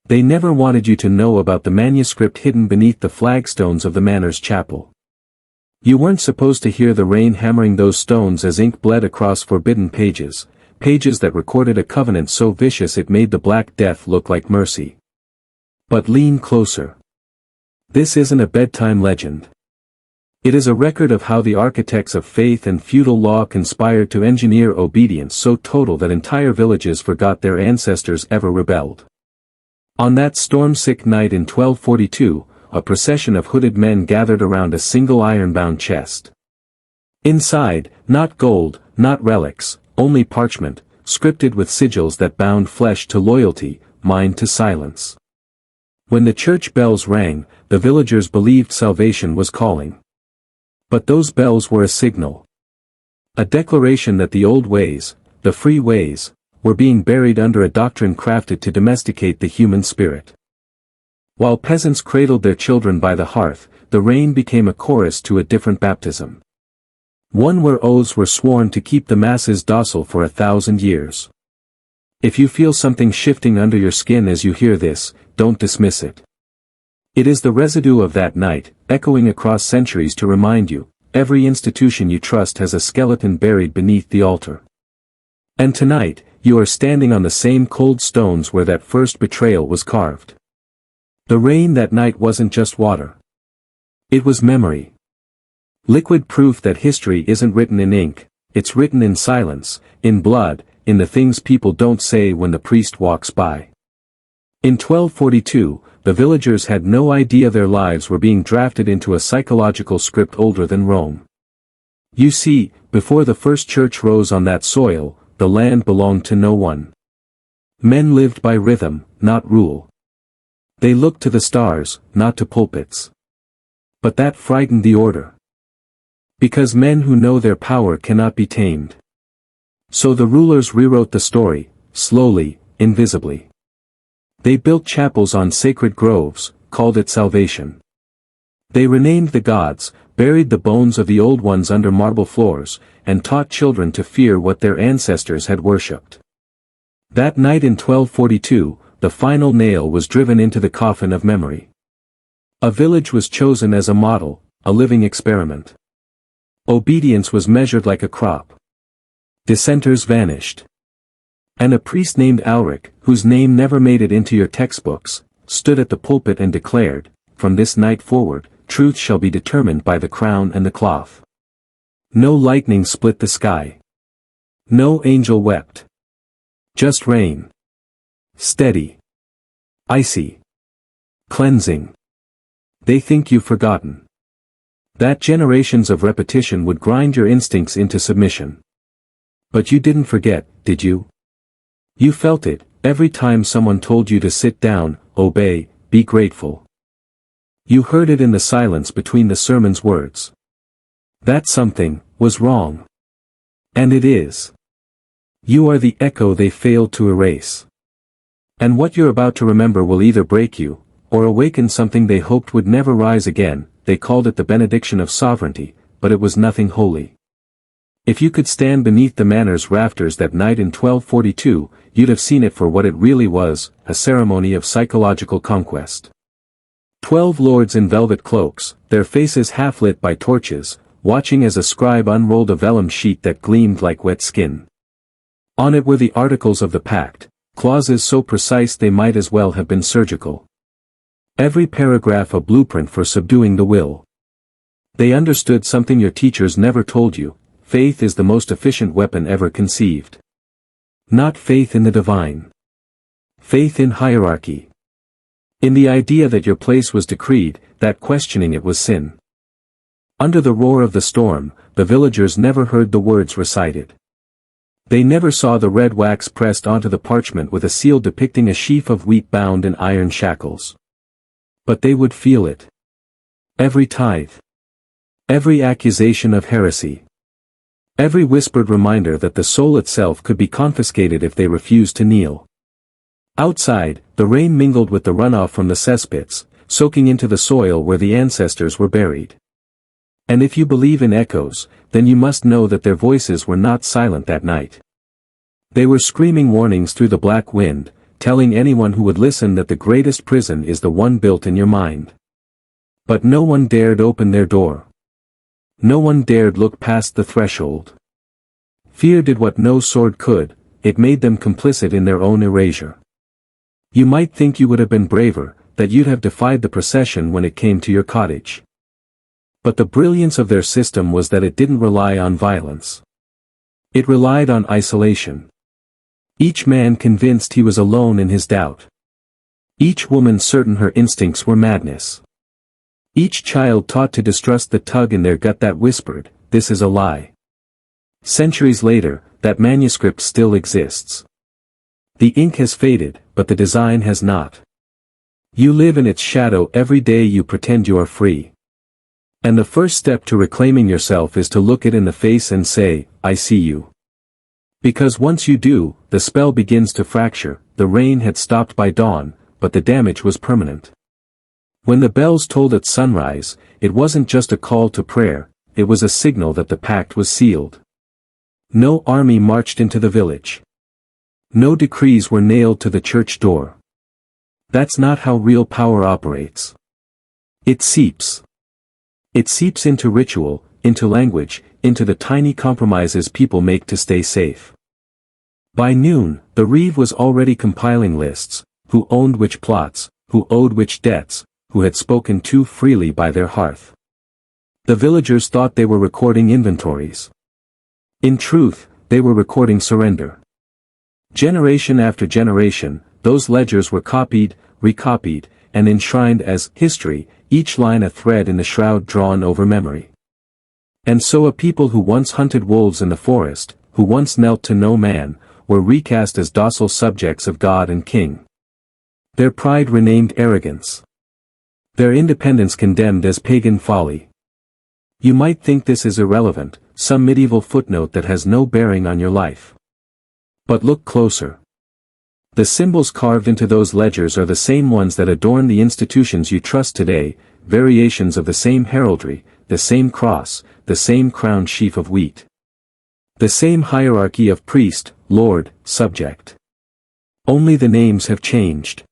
They never wanted you to know about the manuscript hidden beneath the flagstones of the manor's chapel. You weren't supposed to hear the rain hammering those stones as ink bled across forbidden pages, pages that recorded a covenant so vicious it made the Black Death look like mercy. But lean closer. This isn't a bedtime legend. It is a record of how the architects of faith and feudal law conspired to engineer obedience so total that entire villages forgot their ancestors ever rebelled. On that storm-sick night in 1242, a procession of hooded men gathered around a single iron-bound chest. Inside, not gold, not relics, only parchment, scripted with sigils that bound flesh to loyalty, mind to silence. When the church bells rang, the villagers believed salvation was calling. But those bells were a signal. A declaration that the old ways, the free ways, were being buried under a doctrine crafted to domesticate the human spirit. While peasants cradled their children by the hearth, the rain became a chorus to a different baptism. One where oaths were sworn to keep the masses docile for 1,000 years. If you feel something shifting under your skin as you hear this, don't dismiss it. It is the residue of that night, echoing across centuries to remind you, every institution you trust has a skeleton buried beneath the altar. And tonight, you are standing on the same cold stones where that first betrayal was carved. The rain that night wasn't just water. It was memory. Liquid proof that history isn't written in ink, it's written in silence, in blood, in the things people don't say when the priest walks by. In 1242, the villagers had no idea their lives were being drafted into a psychological script older than Rome. You see, before the first church rose on that soil, the land belonged to no one. Men lived by rhythm, not rule. They looked to the stars, not to pulpits. But that frightened the order. Because men who know their power cannot be tamed. So the rulers rewrote the story, slowly, invisibly. They built chapels on sacred groves, called it salvation. They renamed the gods, buried the bones of the old ones under marble floors, and taught children to fear what their ancestors had worshipped. That night in 1242, the final nail was driven into the coffin of memory. A village was chosen as a model, a living experiment. Obedience was measured like a crop. Dissenters vanished. And a priest named Alric, whose name never made it into your textbooks, stood at the pulpit and declared, "From this night forward, truth shall be determined by the crown and the cloth." No lightning split the sky. No angel wept. Just rain. Steady. Icy. Cleansing. They think you've forgotten. That generations of repetition would grind your instincts into submission. But you didn't forget, did you? You felt it, every time someone told you to sit down, obey, be grateful. You heard it in the silence between the sermon's words. That something was wrong. And it is. You are the echo they failed to erase. And what you're about to remember will either break you, or awaken something they hoped would never rise again. They called it the benediction of sovereignty, but it was nothing holy. If you could stand beneath the manor's rafters that night in 1242, you'd have seen it for what it really was, a ceremony of psychological conquest. 12 lords in velvet cloaks, their faces half lit by torches, watching as a scribe unrolled a vellum sheet that gleamed like wet skin. On it were the articles of the pact, clauses so precise they might as well have been surgical. Every paragraph a blueprint for subduing the will. They understood something your teachers never told you: faith is the most efficient weapon ever conceived. Not faith in the divine. Faith in hierarchy. In the idea that your place was decreed, that questioning it was sin. Under the roar of the storm, the villagers never heard the words recited. They never saw the red wax pressed onto the parchment with a seal depicting a sheaf of wheat bound in iron shackles. But they would feel it. Every tithe. Every accusation of heresy. Every whispered reminder that the soul itself could be confiscated if they refused to kneel. Outside, the rain mingled with the runoff from the cesspits, soaking into the soil where the ancestors were buried. And if you believe in echoes, then you must know that their voices were not silent that night. They were screaming warnings through the black wind, telling anyone who would listen that the greatest prison is the one built in your mind. But no one dared open their door. No one dared look past the threshold. Fear did what no sword could, it made them complicit in their own erasure. You might think you would have been braver, that you'd have defied the procession when it came to your cottage. But the brilliance of their system was that it didn't rely on violence. It relied on isolation. Each man convinced he was alone in his doubt. Each woman certain her instincts were madness. Each child taught to distrust the tug in their gut that whispered, "This is a lie." Centuries later, that manuscript still exists. The ink has faded, but the design has not. You live in its shadow every day you pretend you are free. And the first step to reclaiming yourself is to look it in the face and say, "I see you." Because once you do, the spell begins to fracture. The rain had stopped by dawn, but the damage was permanent. When the bells tolled at sunrise, it wasn't just a call to prayer, it was a signal that the pact was sealed. No army marched into the village. No decrees were nailed to the church door. That's not how real power operates. It seeps. It seeps into ritual, into language, into the tiny compromises people make to stay safe. By noon, the reeve was already compiling lists, who owned which plots, who owed which debts, who had spoken too freely by their hearth. The villagers thought they were recording inventories. In truth, they were recording surrender. Generation after generation, those ledgers were copied, recopied, and enshrined as history, each line a thread in the shroud drawn over memory. And so a people who once hunted wolves in the forest, who once knelt to no man, were recast as docile subjects of God and King. Their pride renamed arrogance. Their independence condemned as pagan folly. You might think this is irrelevant, some medieval footnote that has no bearing on your life. But look closer. The symbols carved into those ledgers are the same ones that adorn the institutions you trust today, variations of the same heraldry, the same cross, the same crowned sheaf of wheat. The same hierarchy of priest, lord, subject. Only the names have changed.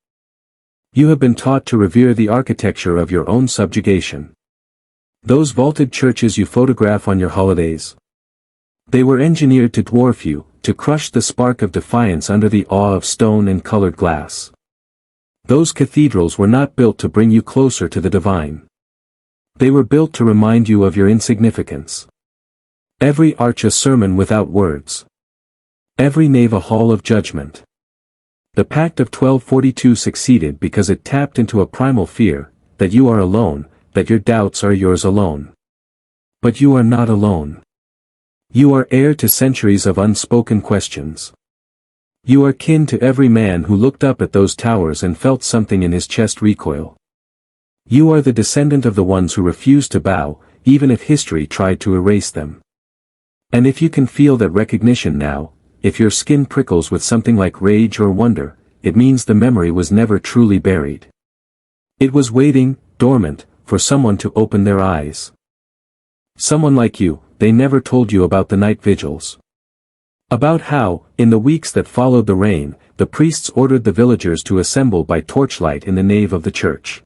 You have been taught to revere the architecture of your own subjugation. Those vaulted churches you photograph on your holidays. They were engineered to dwarf you, to crush the spark of defiance under the awe of stone and colored glass. Those cathedrals were not built to bring you closer to the divine. They were built to remind you of your insignificance. Every arch a sermon without words. Every nave a hall of judgment. The Pact of 1242 succeeded because it tapped into a primal fear, that you are alone, that your doubts are yours alone. But you are not alone. You are heir to centuries of unspoken questions. You are kin to every man who looked up at those towers and felt something in his chest recoil. You are the descendant of the ones who refused to bow, even if history tried to erase them. And if you can feel that recognition now, if your skin prickles with something like rage or wonder, it means the memory was never truly buried. It was waiting, dormant, for someone to open their eyes. Someone like you. They never told you about the night vigils. About how, in the weeks that followed the rain, the priests ordered the villagers to assemble by torchlight in the nave of the church.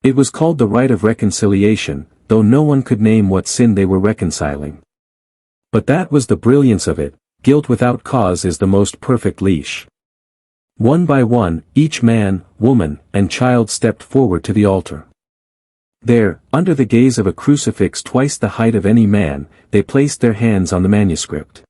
It was called the Rite of Reconciliation, though no one could name what sin they were reconciling. But that was the brilliance of it, guilt without cause is the most perfect leash. One by one, each man, woman, and child stepped forward to the altar. There, under the gaze of a crucifix twice the height of any man, they placed their hands on the manuscript.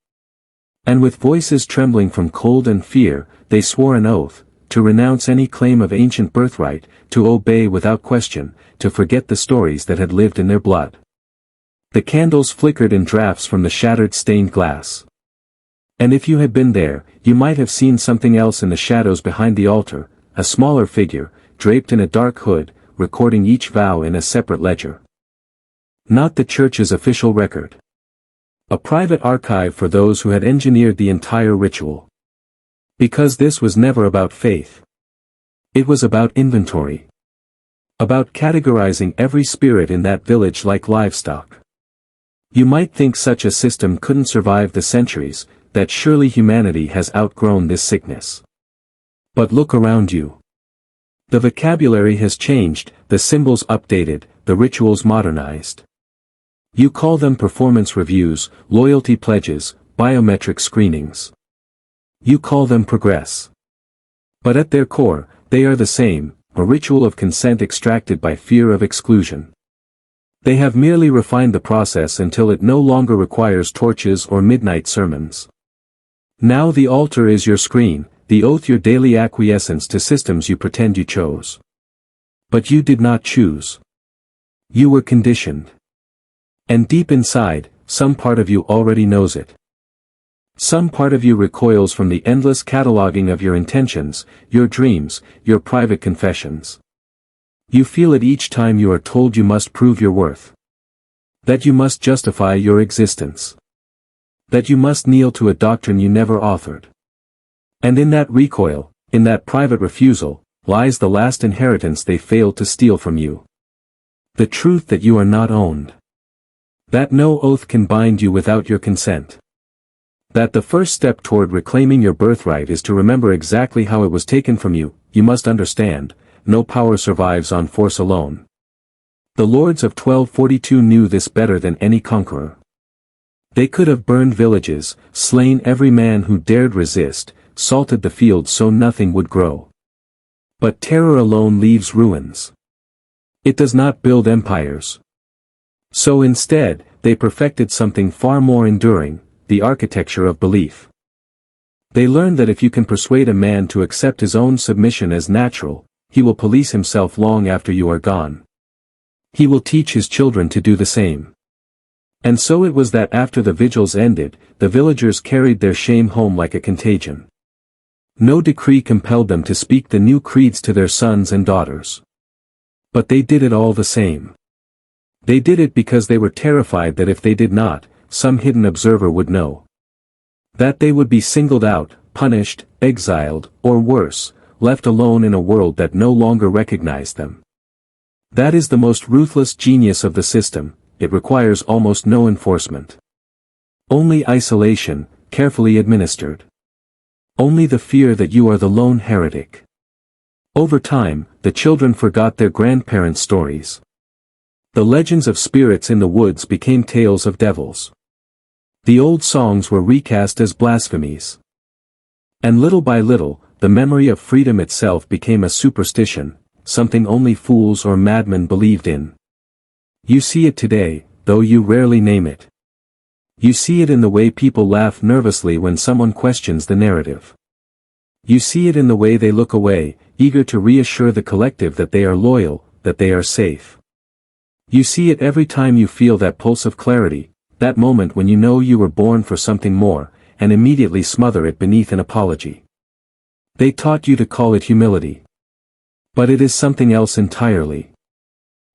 And with voices trembling from cold and fear, they swore an oath, to renounce any claim of ancient birthright, to obey without question, to forget the stories that had lived in their blood. The candles flickered in draughts from the shattered stained glass. And if you had been there, you might have seen something else in the shadows behind the altar, a smaller figure, draped in a dark hood, recording each vow in a separate ledger. Not the church's official record. A private archive for those who had engineered the entire ritual. Because this was never about faith. It was about inventory. About categorizing every spirit in that village like livestock. You might think such a system couldn't survive the centuries, that surely humanity has outgrown this sickness. But look around you. The vocabulary has changed, the symbols updated, the rituals modernized. You call them performance reviews, loyalty pledges, biometric screenings. You call them progress. But at their core, they are the same, a ritual of consent extracted by fear of exclusion. They have merely refined the process until it no longer requires torches or midnight sermons. Now the altar is your screen, the oath your daily acquiescence to systems you pretend you chose. But you did not choose. You were conditioned. And deep inside, some part of you already knows it. Some part of you recoils from the endless cataloging of your intentions, your dreams, your private confessions. You feel it each time you are told you must prove your worth. That you must justify your existence. That you must kneel to a doctrine you never authored. And in that recoil, in that private refusal, lies the last inheritance they failed to steal from you. The truth that you are not owned. That no oath can bind you without your consent. That the first step toward reclaiming your birthright is to remember exactly how it was taken from you. You must understand, no power survives on force alone. The lords of 1242 knew this better than any conqueror. They could have burned villages, slain every man who dared resist, salted the fields so nothing would grow. But terror alone leaves ruins. It does not build empires. So instead, they perfected something far more enduring, the architecture of belief. They learned that if you can persuade a man to accept his own submission as natural, he will police himself long after you are gone. He will teach his children to do the same. And so it was that after the vigils ended, the villagers carried their shame home like a contagion. No decree compelled them to speak the new creeds to their sons and daughters. But they did it all the same. They did it because they were terrified that if they did not, some hidden observer would know. That they would be singled out, punished, exiled, or worse, left alone in a world that no longer recognized them. That is the most ruthless genius of the system. It requires almost no enforcement. Only isolation, carefully administered. Only the fear that you are the lone heretic. Over time, the children forgot their grandparents' stories. The legends of spirits in the woods became tales of devils. The old songs were recast as blasphemies. And little by little, the memory of freedom itself became a superstition, something only fools or madmen believed in. You see it today, though you rarely name it. You see it in the way people laugh nervously when someone questions the narrative. You see it in the way they look away, eager to reassure the collective that they are loyal, that they are safe. You see it every time you feel that pulse of clarity, that moment when you know you were born for something more, and immediately smother it beneath an apology. They taught you to call it humility. But it is something else entirely.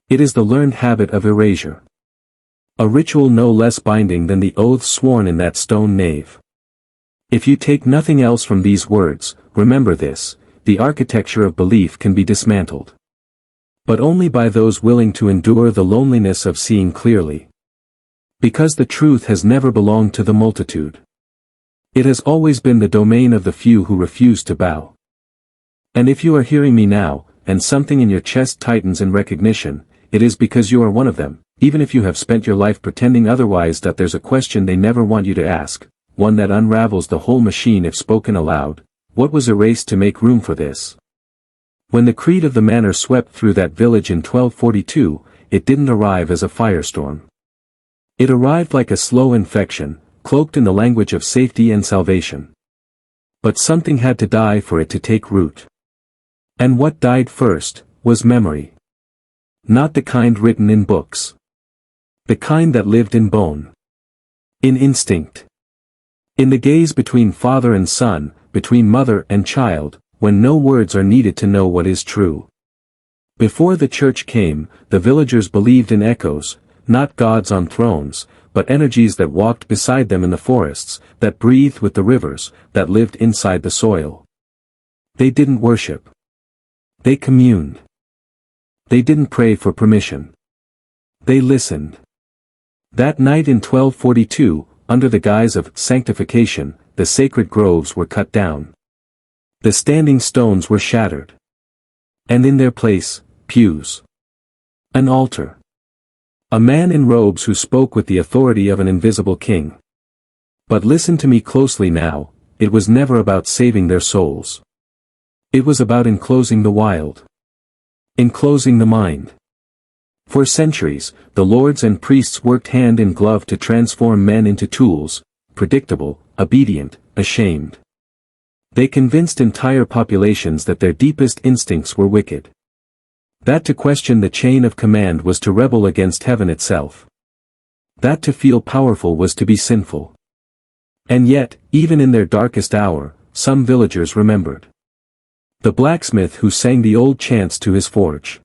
It is the learned habit of erasure. A ritual no less binding than the oaths sworn in that stone nave. If you take nothing else from these words, remember this: the architecture of belief can be dismantled. But only by those willing to endure the loneliness of seeing clearly. Because the truth has never belonged to the multitude. It has always been the domain of the few who refuse to bow. And if you are hearing me now, and something in your chest tightens in recognition, it is because you are one of them, even if you have spent your life pretending otherwise. That there's a question they never want you to ask, one that unravels the whole machine if spoken aloud: what was erased to make room for this? When the creed of the Manor swept through that village in 1242, it didn't arrive as a firestorm. It arrived like a slow infection, cloaked in the language of safety and salvation. But something had to die for it to take root. And what died first was memory. Not the kind written in books. The kind that lived in bone. In instinct. In the gaze between father and son, between mother and child, when no words are needed to know what is true. Before the church came, the villagers believed in echoes, not gods on thrones, but energies that walked beside them in the forests, that breathed with the rivers, that lived inside the soil. They didn't worship. They communed. They didn't pray for permission. They listened. That night in 1242, under the guise of sanctification, the sacred groves were cut down. The standing stones were shattered. And in their place, pews. An altar. A man in robes who spoke with the authority of an invisible king. But listen to me closely now, it was never about saving their souls. It was about enclosing the wild. Enclosing the mind. For centuries, the lords and priests worked hand in glove to transform men into tools, predictable, obedient, ashamed. They convinced entire populations that their deepest instincts were wicked. That to question the chain of command was to rebel against heaven itself. That to feel powerful was to be sinful. And yet, even in their darkest hour, some villagers remembered. The blacksmith who sang the old chants to his forge.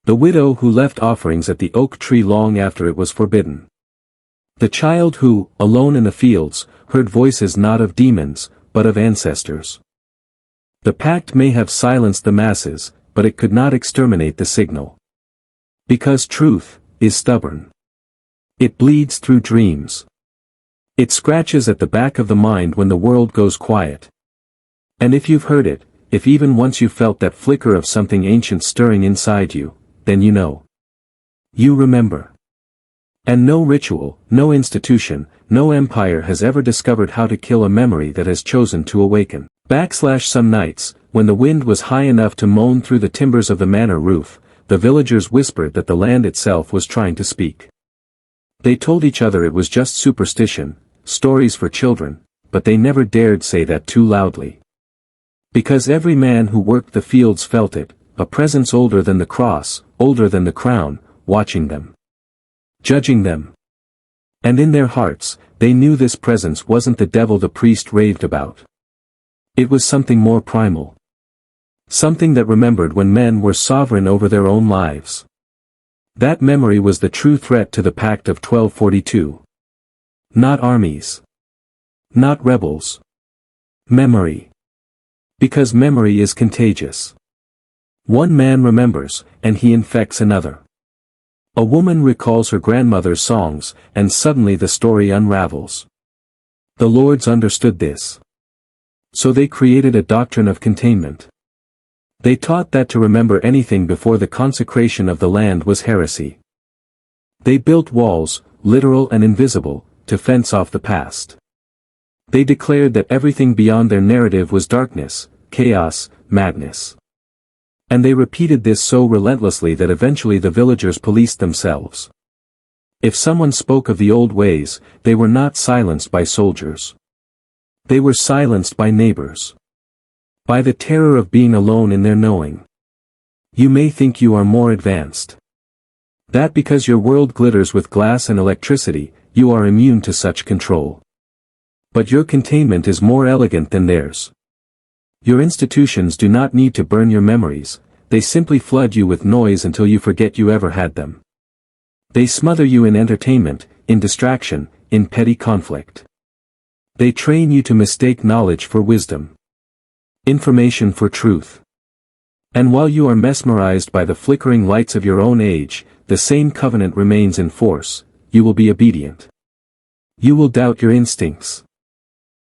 The widow who left offerings at the oak tree long after it was forbidden. The child who, alone in the fields, heard voices not of demons, but of ancestors. The pact may have silenced the masses, but it could not exterminate the signal. Because truth is stubborn. It bleeds through dreams. It scratches at the back of the mind when the world goes quiet. And if you've heard it, if even once you felt that flicker of something ancient stirring inside you, then you know. You remember. And no ritual, no institution, no empire has ever discovered how to kill a memory that has chosen to awaken. Some nights, when the wind was high enough to moan through the timbers of the manor roof, the villagers whispered that the land itself was trying to speak. They told each other it was just superstition, stories for children, but they never dared say that too loudly. Because every man who worked the fields felt it, a presence older than the cross, older than the crown, watching them. Judging them. And in their hearts, they knew this presence wasn't the devil the priest raved about. It was something more primal. Something that remembered when men were sovereign over their own lives. That memory was the true threat to the Pact of 1242. Not armies. Not rebels. Memory. Because memory is contagious. One man remembers, and he infects another. A woman recalls her grandmother's songs, and suddenly the story unravels. The lords understood this. So they created a doctrine of containment. They taught that to remember anything before the consecration of the land was heresy. They built walls, literal and invisible, to fence off the past. They declared that everything beyond their narrative was darkness, chaos, madness. And they repeated this so relentlessly that eventually the villagers policed themselves. If someone spoke of the old ways, they were not silenced by soldiers. They were silenced by neighbors. By the terror of being alone in their knowing. You may think you are more advanced. That because your world glitters with glass and electricity, you are immune to such control. But your containment is more elegant than theirs. Your institutions do not need to burn your memories, they simply flood you with noise until you forget you ever had them. They smother you in entertainment, in distraction, in petty conflict. They train you to mistake knowledge for wisdom. Information for truth. And while you are mesmerized by the flickering lights of your own age, the same covenant remains in force, you will be obedient. You will doubt your instincts.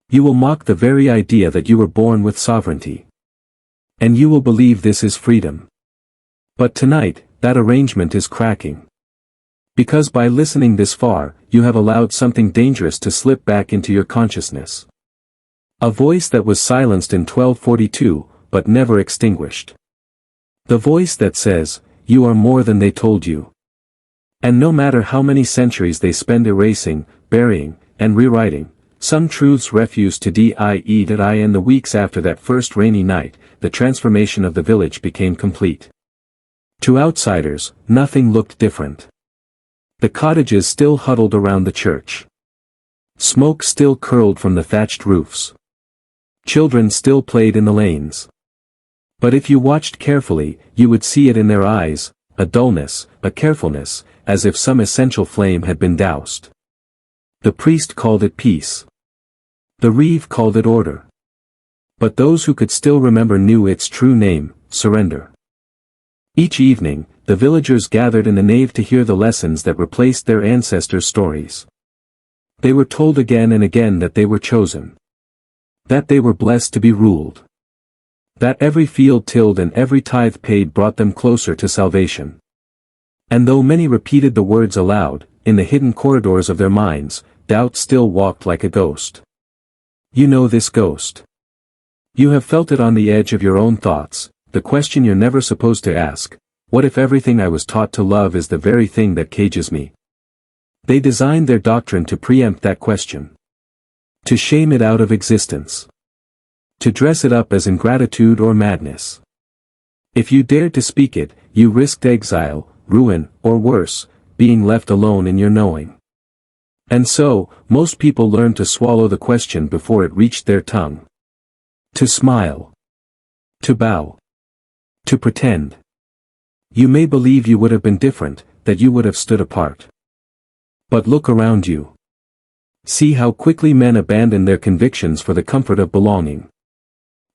You will mock the very idea that you were born with sovereignty. And you will believe this is freedom. But tonight, that arrangement is cracking. Because by listening this far, you have allowed something dangerous to slip back into your consciousness. A voice that was silenced in 1242, but never extinguished. The voice that says, you are more than they told you. And no matter how many centuries they spend erasing, burying, and rewriting, some truths refuse to die. In the weeks after that first rainy night, the transformation of the village became complete. To outsiders, nothing looked different. The cottages still huddled around the church. Smoke still curled from the thatched roofs. Children still played in the lanes. But if you watched carefully, you would see it in their eyes, a dullness, a carefulness, as if some essential flame had been doused. The priest called it peace. The reeve called it order. But those who could still remember knew its true name, surrender. Each evening, the villagers gathered in the nave to hear the lessons that replaced their ancestors' stories. They were told again and again that they were chosen. That they were blessed to be ruled. That every field tilled and every tithe paid brought them closer to salvation. And though many repeated the words aloud, in the hidden corridors of their minds, doubt still walked like a ghost. You know this ghost. You have felt it on the edge of your own thoughts, the question you're never supposed to ask: what if everything I was taught to love is the very thing that cages me? They designed their doctrine to preempt that question. To shame it out of existence. To dress it up as ingratitude or madness. If you dared to speak it, you risked exile, ruin, or worse, being left alone in your knowing. And so, most people learned to swallow the question before it reached their tongue. To smile. To bow. To pretend. You may believe you would have been different, that you would have stood apart. But look around you. See how quickly men abandon their convictions for the comfort of belonging.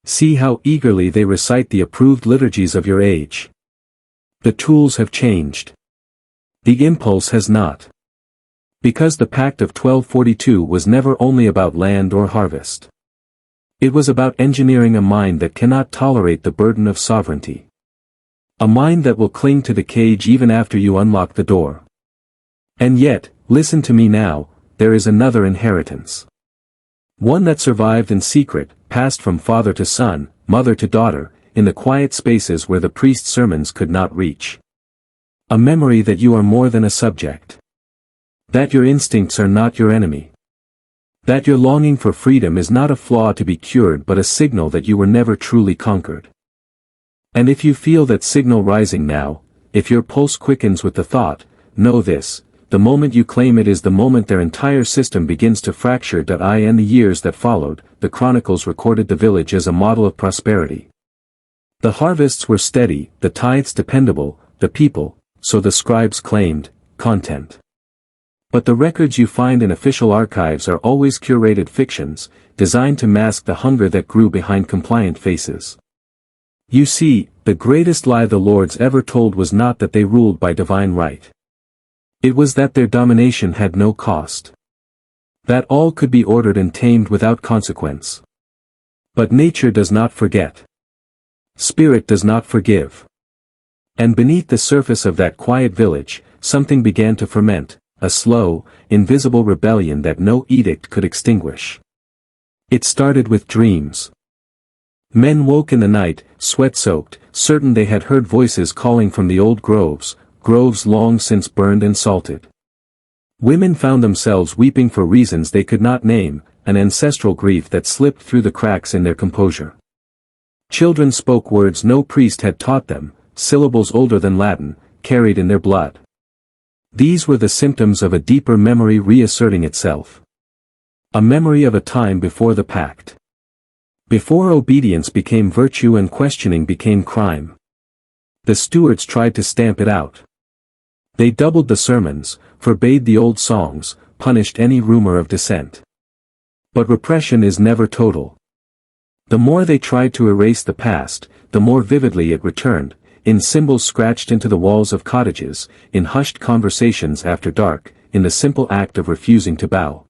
See how eagerly they recite the approved liturgies of your age. The tools have changed. The impulse has not. Because the Pact of 1242 was never only about land or harvest. It was about engineering a mind that cannot tolerate the burden of sovereignty. A mind that will cling to the cage even after you unlock the door. And yet, listen to me now, there is another inheritance. One that survived in secret, passed from father to son, mother to daughter, in the quiet spaces where the priest's sermons could not reach. A memory that you are more than a subject. That your instincts are not your enemy. That your longing for freedom is not a flaw to be cured but a signal that you were never truly conquered. And if you feel that signal rising now, if your pulse quickens with the thought, know this: the moment you claim it is the moment their entire system begins to fracture. In the years that followed, the chronicles recorded the village as a model of prosperity. The harvests were steady, the tithes dependable, the people, so the scribes claimed, content. But the records you find in official archives are always curated fictions, designed to mask the hunger that grew behind compliant faces. You see, the greatest lie the lords ever told was not that they ruled by divine right. It was that their domination had no cost. That all could be ordered and tamed without consequence. But nature does not forget. Spirit does not forgive. And beneath the surface of that quiet village, something began to ferment, a slow, invisible rebellion that no edict could extinguish. It started with dreams. Men woke in the night, sweat-soaked, certain they had heard voices calling from the old groves, groves long since burned and salted. Women found themselves weeping for reasons they could not name, an ancestral grief that slipped through the cracks in their composure. Children spoke words no priest had taught them, syllables older than Latin, carried in their blood. These were the symptoms of a deeper memory reasserting itself. A memory of a time before the pact. Before obedience became virtue and questioning became crime. The stewards tried to stamp it out. They doubled the sermons, forbade the old songs, punished any rumor of dissent. But repression is never total. The more they tried to erase the past, the more vividly it returned, in symbols scratched into the walls of cottages, in hushed conversations after dark, in the simple act of refusing to bow.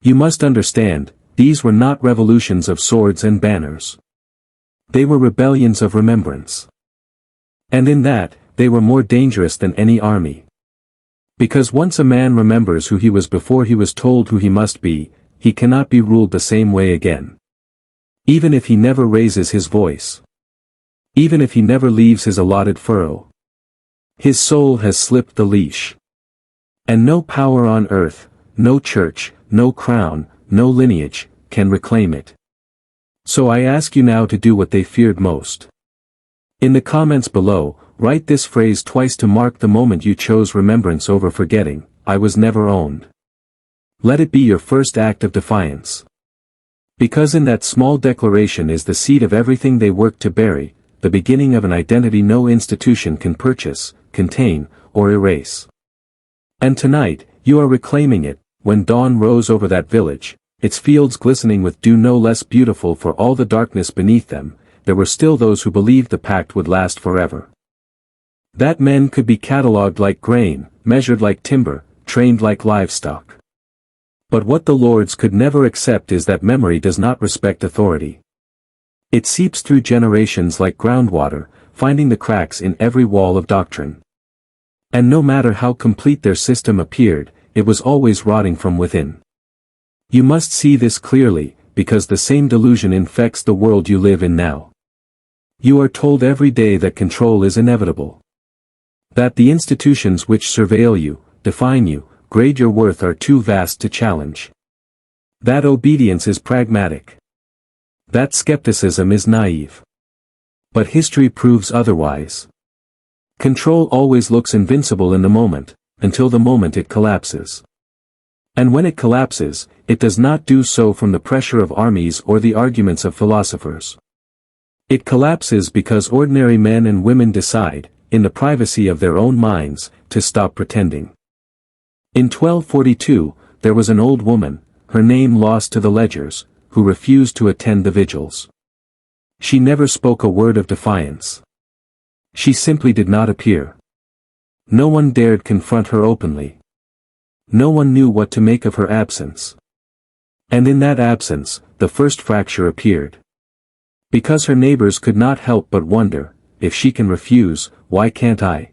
You must understand, these were not revolutions of swords and banners. They were rebellions of remembrance. And in that, they were more dangerous than any army. Because once a man remembers who he was before he was told who he must be, he cannot be ruled the same way again. Even if he never raises his voice. Even if he never leaves his allotted furrow. His soul has slipped the leash. And no power on earth, no church, no crown, no lineage, can reclaim it. So I ask you now to do what they feared most. In the comments below, write this phrase twice to mark the moment you chose remembrance over forgetting: I was never owned. Let it be your first act of defiance. Because in that small declaration is the seed of everything they worked to bury, the beginning of an identity no institution can purchase, contain, or erase. And tonight, you are reclaiming it, when dawn rose over that village, its fields glistening with dew no less beautiful for all the darkness beneath them, there were still those who believed the pact would last forever. That men could be catalogued like grain, measured like timber, trained like livestock. But what the lords could never accept is that memory does not respect authority. It seeps through generations like groundwater, finding the cracks in every wall of doctrine. And no matter how complete their system appeared, it was always rotting from within. You must see this clearly, because the same delusion infects the world you live in now. You are told every day that control is inevitable. That the institutions which surveil you, define you, grade your worth are too vast to challenge. That obedience is pragmatic. That skepticism is naive. But history proves otherwise. Control always looks invincible in the moment, until the moment it collapses. And when it collapses, it does not do so from the pressure of armies or the arguments of philosophers. It collapses because ordinary men and women decide, in the privacy of their own minds, to stop pretending. In 1242, there was an old woman, her name lost to the ledgers, who refused to attend the vigils. She never spoke a word of defiance. She simply did not appear. No one dared confront her openly. No one knew what to make of her absence. And in that absence, the first fracture appeared. Because her neighbors could not help but wonder, if she can refuse, why can't I?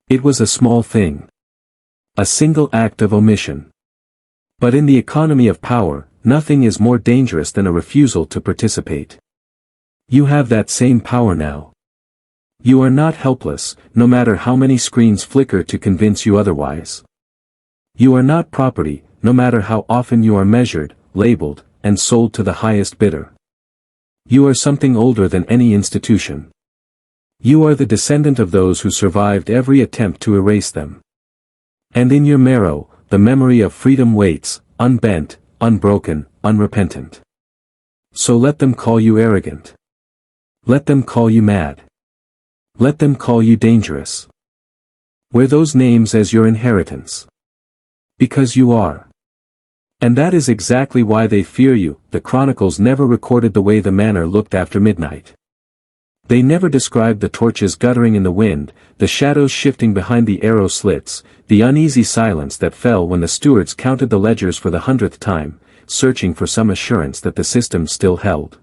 It was a small thing. A single act of omission. But in the economy of power, nothing is more dangerous than a refusal to participate. You have that same power now. You are not helpless, no matter how many screens flicker to convince you otherwise. You are not property, no matter how often you are measured, labeled, and sold to the highest bidder. You are something older than any institution. You are the descendant of those who survived every attempt to erase them. And in your marrow, the memory of freedom waits, unbent, unbroken, unrepentant. So let them call you arrogant. Let them call you mad. Let them call you dangerous. Wear those names as your inheritance. Because you are. And that is exactly why they fear you. The chronicles never recorded the way the manor looked after midnight. They never described the torches guttering in the wind, the shadows shifting behind the arrow slits, the uneasy silence that fell when the stewards counted the ledgers for the 100th time, searching for some assurance that the system still held.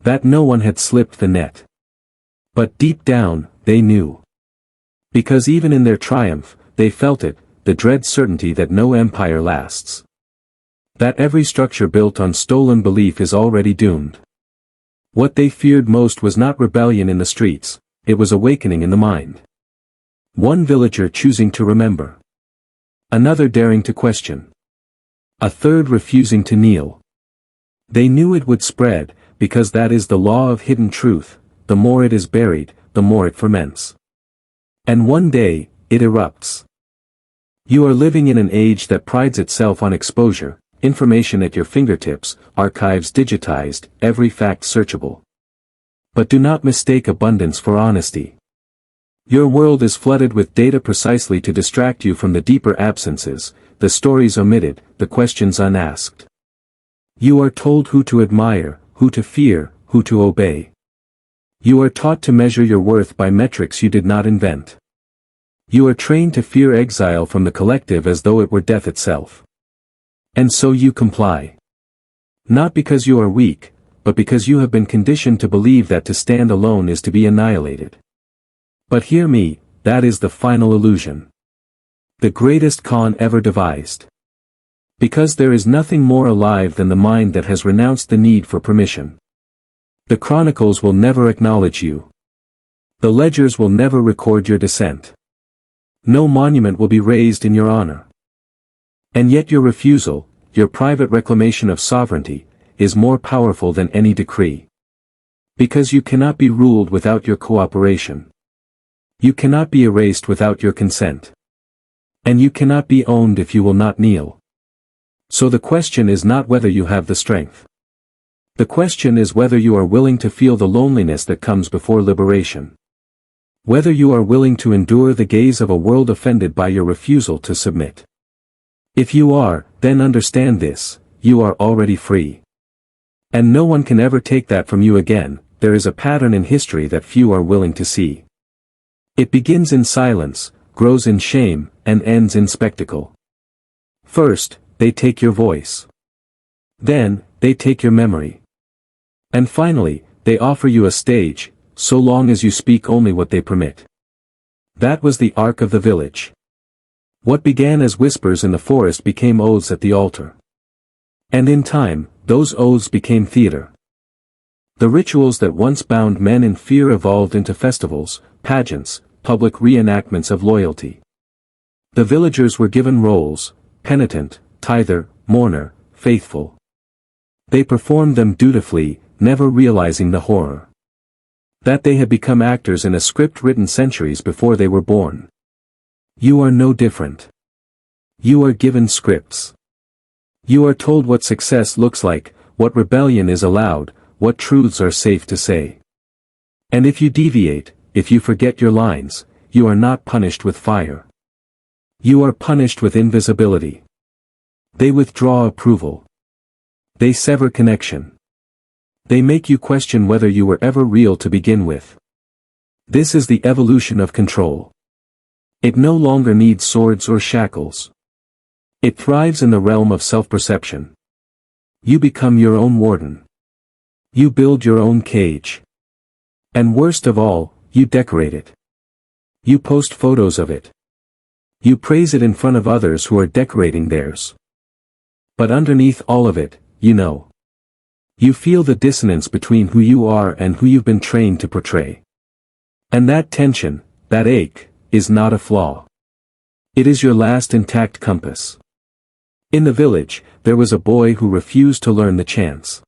That no one had slipped the net. But deep down, they knew. Because even in their triumph, they felt it, the dread certainty that no empire lasts. That every structure built on stolen belief is already doomed. What they feared most was not rebellion in the streets, it was awakening in the mind. One villager choosing to remember. Another daring to question. A third refusing to kneel. They knew it would spread, because that is the law of hidden truth, the more it is buried, the more it ferments. And one day, it erupts. You are living in an age that prides itself on exposure, information at your fingertips, archives digitized, every fact searchable. But do not mistake abundance for honesty. Your world is flooded with data precisely to distract you from the deeper absences, the stories omitted, the questions unasked. You are told who to admire, who to fear, who to obey. You are taught to measure your worth by metrics you did not invent. You are trained to fear exile from the collective as though it were death itself. And so you comply. Not because you are weak, but because you have been conditioned to believe that to stand alone is to be annihilated. But hear me, that is the final illusion. The greatest con ever devised. Because there is nothing more alive than the mind that has renounced the need for permission. The chronicles will never acknowledge you. The ledgers will never record your descent. No monument will be raised in your honor. And yet your refusal, your private reclamation of sovereignty, is more powerful than any decree. Because you cannot be ruled without your cooperation. You cannot be erased without your consent. And you cannot be owned if you will not kneel. So the question is not whether you have the strength. The question is whether you are willing to feel the loneliness that comes before liberation. Whether you are willing to endure the gaze of a world offended by your refusal to submit. If you are, then understand this, you are already free. And no one can ever take that from you again. There is a pattern in history that few are willing to see. It begins in silence, grows in shame, and ends in spectacle. First, they take your voice. Then, they take your memory. And finally, they offer you a stage, so long as you speak only what they permit. That was the arc of the village. What began as whispers in the forest became oaths at the altar. And in time, those oaths became theater. The rituals that once bound men in fear evolved into festivals, pageants, public reenactments of loyalty. The villagers were given roles: penitent, tither, mourner, faithful. They performed them dutifully, never realizing the horror. That they had become actors in a script written centuries before they were born. You are no different. You are given scripts. You are told what success looks like, what rebellion is allowed, what truths are safe to say. And if you deviate, if you forget your lines, you are not punished with fire. You are punished with invisibility. They withdraw approval. They sever connection. They make you question whether you were ever real to begin with. This is the evolution of control. It no longer needs swords or shackles. It thrives in the realm of self-perception. You become your own warden. You build your own cage. And worst of all, you decorate it. You post photos of it. You praise it in front of others who are decorating theirs. But underneath all of it, you know. You feel the dissonance between who you are and who you've been trained to portray. And that tension, that ache, is not a flaw. It is your last intact compass. In the village, there was a boy who refused to learn the chants.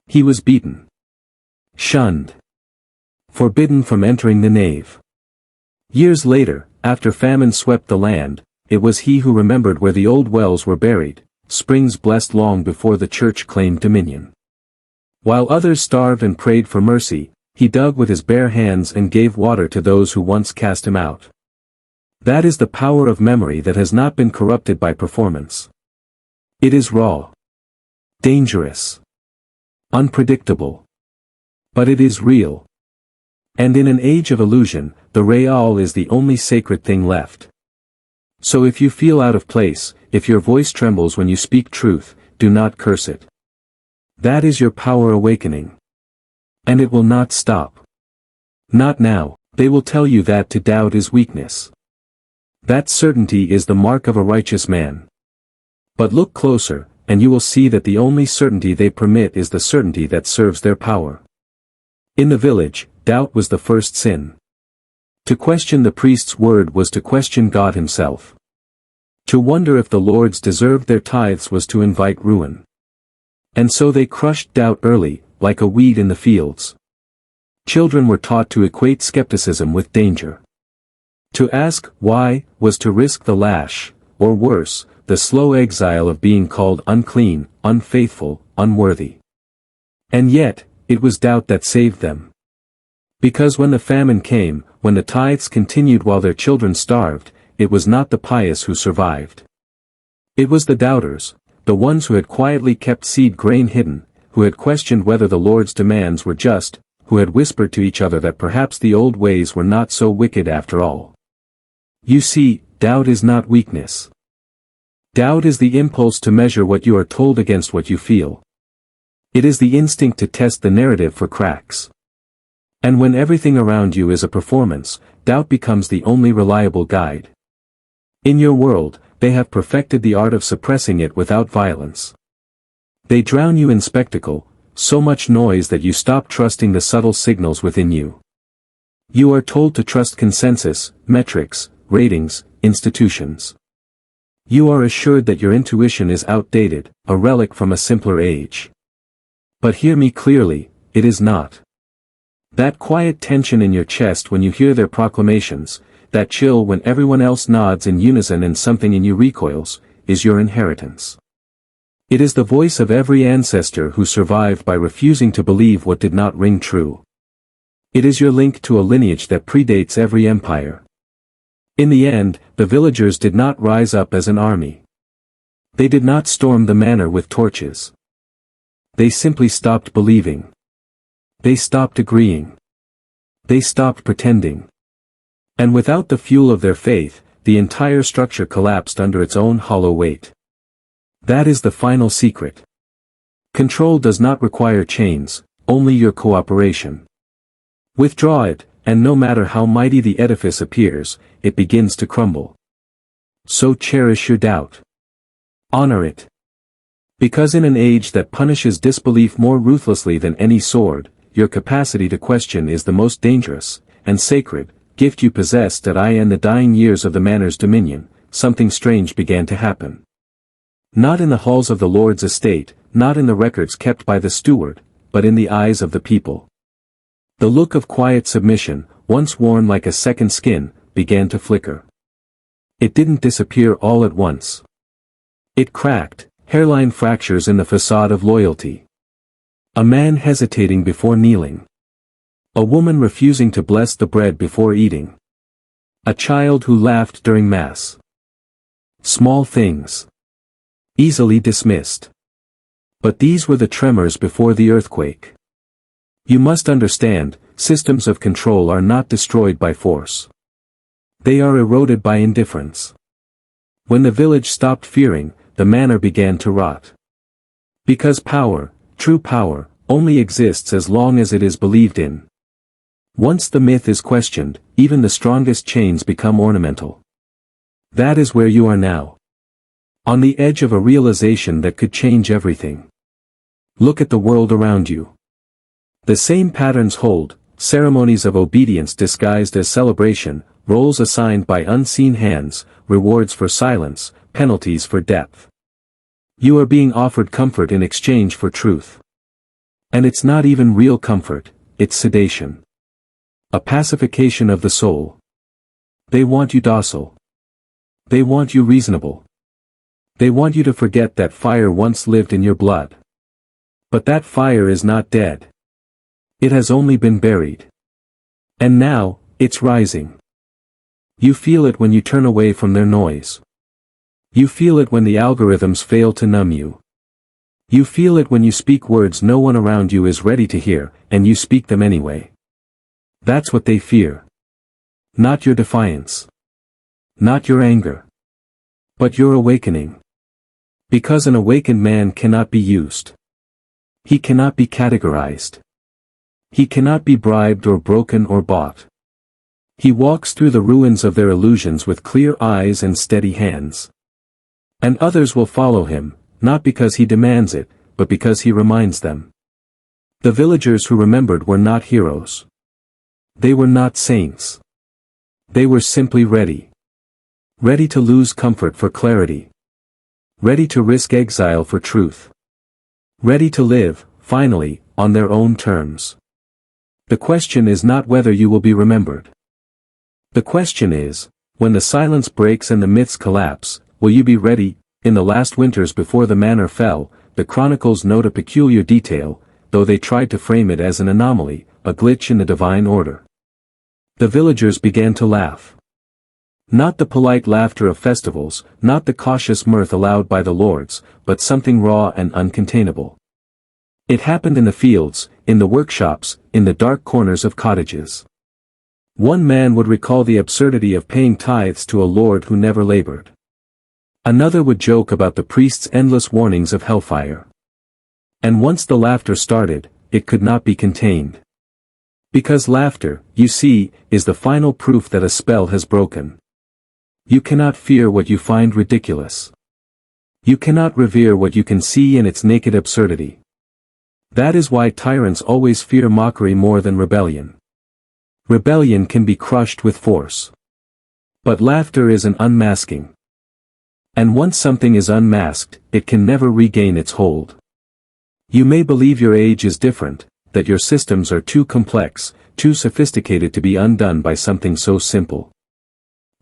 He was beaten. Shunned. Forbidden from entering the nave. Years later, after famine swept the land, it was he who remembered where the old wells were buried, springs blessed long before the church claimed dominion. While others starved and prayed for mercy, he dug with his bare hands and gave water to those who once cast him out. That is the power of memory that has not been corrupted by performance. It is raw. Dangerous. Unpredictable. But it is real. And in an age of illusion, the real is the only sacred thing left. So if you feel out of place, if your voice trembles when you speak truth, do not curse it. That is your power awakening. And it will not stop. Not now. They will tell you that to doubt is weakness. That certainty is the mark of a righteous man. But look closer, and you will see that the only certainty they permit is the certainty that serves their power. In the village, doubt was the first sin. To question the priest's word was to question God himself. To wonder if the lords deserved their tithes was to invite ruin. And so they crushed doubt early, like a weed in the fields. Children were taught to equate skepticism with danger. To ask why was to risk the lash, or worse, the slow exile of being called unclean, unfaithful, unworthy. And yet, it was doubt that saved them. Because when the famine came, when the tithes continued while their children starved, it was not the pious who survived. It was the doubters, the ones who had quietly kept seed grain hidden, who had questioned whether the Lord's demands were just, who had whispered to each other that perhaps the old ways were not so wicked after all. You see, doubt is not weakness. Doubt is the impulse to measure what you are told against what you feel. It is the instinct to test the narrative for cracks. And when everything around you is a performance, doubt becomes the only reliable guide. In your world, they have perfected the art of suppressing it without violence. They drown you in spectacle, so much noise that you stop trusting the subtle signals within you. You are told to trust consensus, metrics, ratings, institutions. You are assured that your intuition is outdated, a relic from a simpler age. But hear me clearly, it is not. That quiet tension in your chest when you hear their proclamations, that chill when everyone else nods in unison and something in you recoils, is your inheritance. It is the voice of every ancestor who survived by refusing to believe what did not ring true. It is your link to a lineage that predates every empire. In the end, the villagers did not rise up as an army. They did not storm the manor with torches. They simply stopped believing. They stopped agreeing. They stopped pretending. And without the fuel of their faith, the entire structure collapsed under its own hollow weight. That is the final secret. Control does not require chains, only your cooperation. Withdraw it, and no matter how mighty the edifice appears, it begins to crumble. So cherish your doubt. Honor it. Because in an age that punishes disbelief more ruthlessly than any sword, your capacity to question is the most dangerous, and sacred, gift you possessed. In the dying years of the Manor's dominion, something strange began to happen. Not in the halls of the Lord's estate, not in the records kept by the steward, but in the eyes of the people. The look of quiet submission, once worn like a second skin, began to flicker. It didn't disappear all at once. It cracked, hairline fractures in the facade of loyalty. A man hesitating before kneeling. A woman refusing to bless the bread before eating. A child who laughed during Mass. Small things. Easily dismissed. But these were the tremors before the earthquake. You must understand, systems of control are not destroyed by force. They are eroded by indifference. When the village stopped fearing, the manor began to rot. Because power, true power, only exists as long as it is believed in. Once the myth is questioned, even the strongest chains become ornamental. That is where you are now. On the edge of a realization that could change everything. Look at the world around you. The same patterns hold, ceremonies of obedience disguised as celebration, roles assigned by unseen hands, rewards for silence, penalties for depth. You are being offered comfort in exchange for truth. And it's not even real comfort, it's sedation. A pacification of the soul. They want you docile. They want you reasonable. They want you to forget that fire once lived in your blood. But that fire is not dead. It has only been buried. And now, it's rising. You feel it when you turn away from their noise. You feel it when the algorithms fail to numb you. You feel it when you speak words no one around you is ready to hear, and you speak them anyway. That's what they fear. Not your defiance. Not your anger. But your awakening. Because an awakened man cannot be used. He cannot be categorized. He cannot be bribed or broken or bought. He walks through the ruins of their illusions with clear eyes and steady hands. And others will follow him, not because he demands it, but because he reminds them. The villagers who remembered were not heroes. They were not saints. They were simply ready. Ready to lose comfort for clarity. Ready to risk exile for truth. Ready to live, finally, on their own terms. The question is not whether you will be remembered. The question is, when the silence breaks and the myths collapse, will you be ready? In the last winters before the manor fell, the chronicles note a peculiar detail, though they tried to frame it as an anomaly, a glitch in the divine order. The villagers began to laugh. Not the polite laughter of festivals, not the cautious mirth allowed by the lords, but something raw and uncontainable. It happened in the fields, in the workshops, in the dark corners of cottages. One man would recall the absurdity of paying tithes to a lord who never labored. Another would joke about the priest's endless warnings of hellfire. And once the laughter started, it could not be contained. Because laughter, you see, is the final proof that a spell has broken. You cannot fear what you find ridiculous. You cannot revere what you can see in its naked absurdity. That is why tyrants always fear mockery more than rebellion. Rebellion can be crushed with force. But laughter is an unmasking. And once something is unmasked, it can never regain its hold. You may believe your age is different, that your systems are too complex, too sophisticated to be undone by something so simple.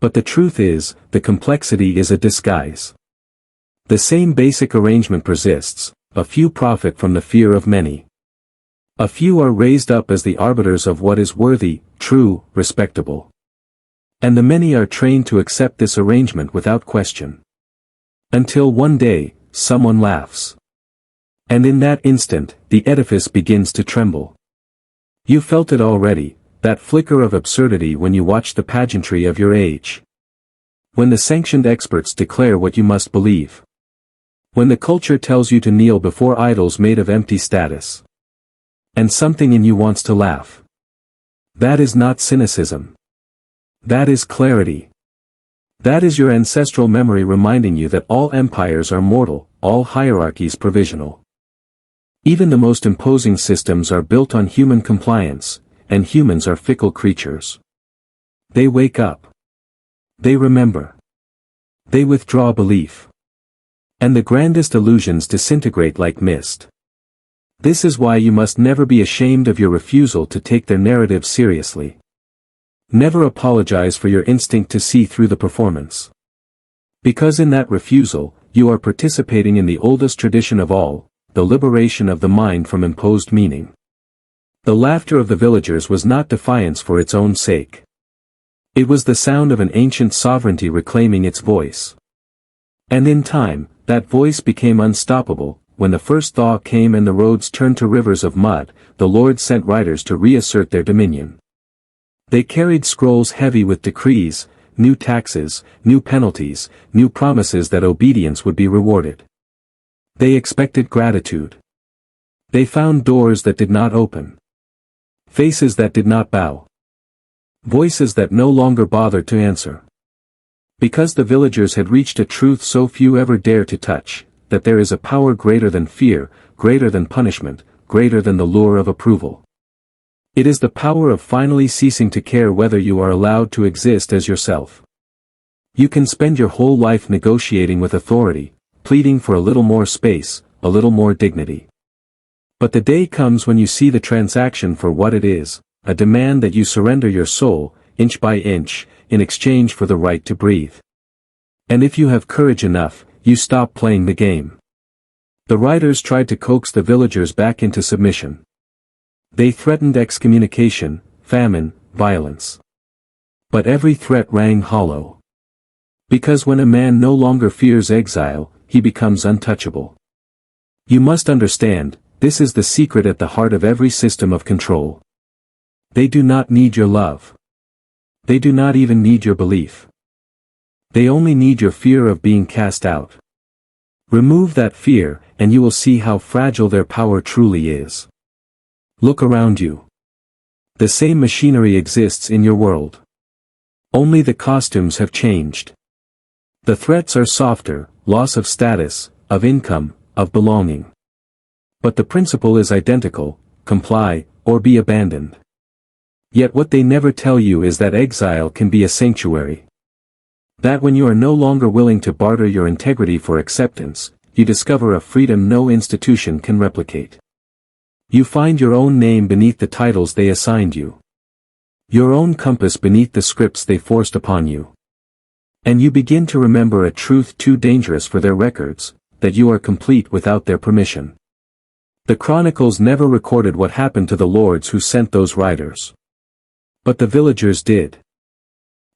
But the truth is, the complexity is a disguise. The same basic arrangement persists, a few profit from the fear of many. A few are raised up as the arbiters of what is worthy, true, respectable. And the many are trained to accept this arrangement without question. Until one day, someone laughs. And in that instant, the edifice begins to tremble. You felt it already, that flicker of absurdity when you watched the pageantry of your age. When the sanctioned experts declare what you must believe. When the culture tells you to kneel before idols made of empty status. And something in you wants to laugh. That is not cynicism. That is clarity. That is your ancestral memory reminding you that all empires are mortal, all hierarchies provisional. Even the most imposing systems are built on human compliance, and humans are fickle creatures. They wake up. They remember. They withdraw belief. And the grandest illusions disintegrate like mist. This is why you must never be ashamed of your refusal to take their narrative seriously. Never apologize for your instinct to see through the performance. Because in that refusal, you are participating in the oldest tradition of all, the liberation of the mind from imposed meaning. The laughter of the villagers was not defiance for its own sake. It was the sound of an ancient sovereignty reclaiming its voice. And in time, that voice became unstoppable. When the first thaw came and the roads turned to rivers of mud, the Lord sent riders to reassert their dominion. They carried scrolls heavy with decrees, new taxes, new penalties, new promises that obedience would be rewarded. They expected gratitude. They found doors that did not open. Faces that did not bow. Voices that no longer bothered to answer. Because the villagers had reached a truth so few ever dare to touch, that there is a power greater than fear, greater than punishment, greater than the lure of approval. It is the power of finally ceasing to care whether you are allowed to exist as yourself. You can spend your whole life negotiating with authority, pleading for a little more space, a little more dignity. But the day comes when you see the transaction for what it is, a demand that you surrender your soul, inch by inch, in exchange for the right to breathe. And if you have courage enough, you stop playing the game. The riders tried to coax the villagers back into submission. They threatened excommunication, famine, violence. But every threat rang hollow. Because when a man no longer fears exile, he becomes untouchable. You must understand, this is the secret at the heart of every system of control. They do not need your love. They do not even need your belief. They only need your fear of being cast out. Remove that fear, and you will see how fragile their power truly is. Look around you. The same machinery exists in your world. Only the costumes have changed. The threats are softer, loss of status, of income, of belonging. But the principle is identical, comply, or be abandoned. Yet what they never tell you is that exile can be a sanctuary. That when you are no longer willing to barter your integrity for acceptance, you discover a freedom no institution can replicate. You find your own name beneath the titles they assigned you. Your own compass beneath the scripts they forced upon you. And you begin to remember a truth too dangerous for their records, that you are complete without their permission. The chronicles never recorded what happened to the lords who sent those riders. But the villagers did.